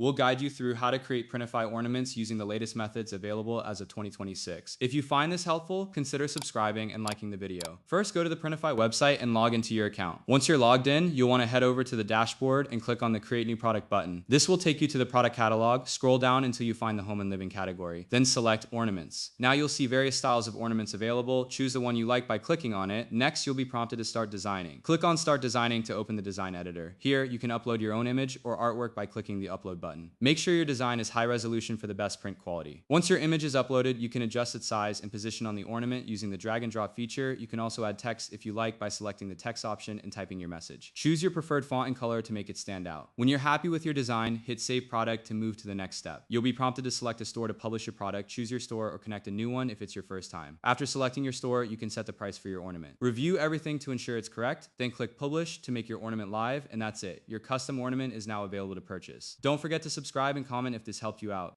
We'll guide you through how to create Printify ornaments using the latest methods available as of 2026. If you find this helpful, consider subscribing and liking the video. First, go to the Printify website and log into your account. Once you're logged in, you'll want to head over to the dashboard and click on the Create New Product button. This will take you to the product catalog. Scroll down until you find the Home and Living category. Then select Ornaments. Now you'll see various styles of ornaments available. Choose the one you like by clicking on it. Next, you'll be prompted to start designing. Click on Start Designing to open the design editor. Here, you can upload your own image or artwork by clicking the Upload button. Make sure your design is high resolution for the best print quality. Once your image is uploaded, you can adjust its size and position on the ornament using the drag and drop feature. You can also add text if you like by selecting the text option and typing your message. Choose your preferred font and color to make it stand out. When you're happy with your design, hit Save Product to move to the next step. You'll be prompted to select a store to publish your product. Choose your store or connect a new one if it's your first time. After selecting your store, you can set the price for your ornament. Review everything to ensure it's correct, then click Publish to make your ornament live, and that's it. Your custom ornament is now available to purchase. Don't forget to subscribe and comment if this helped you out.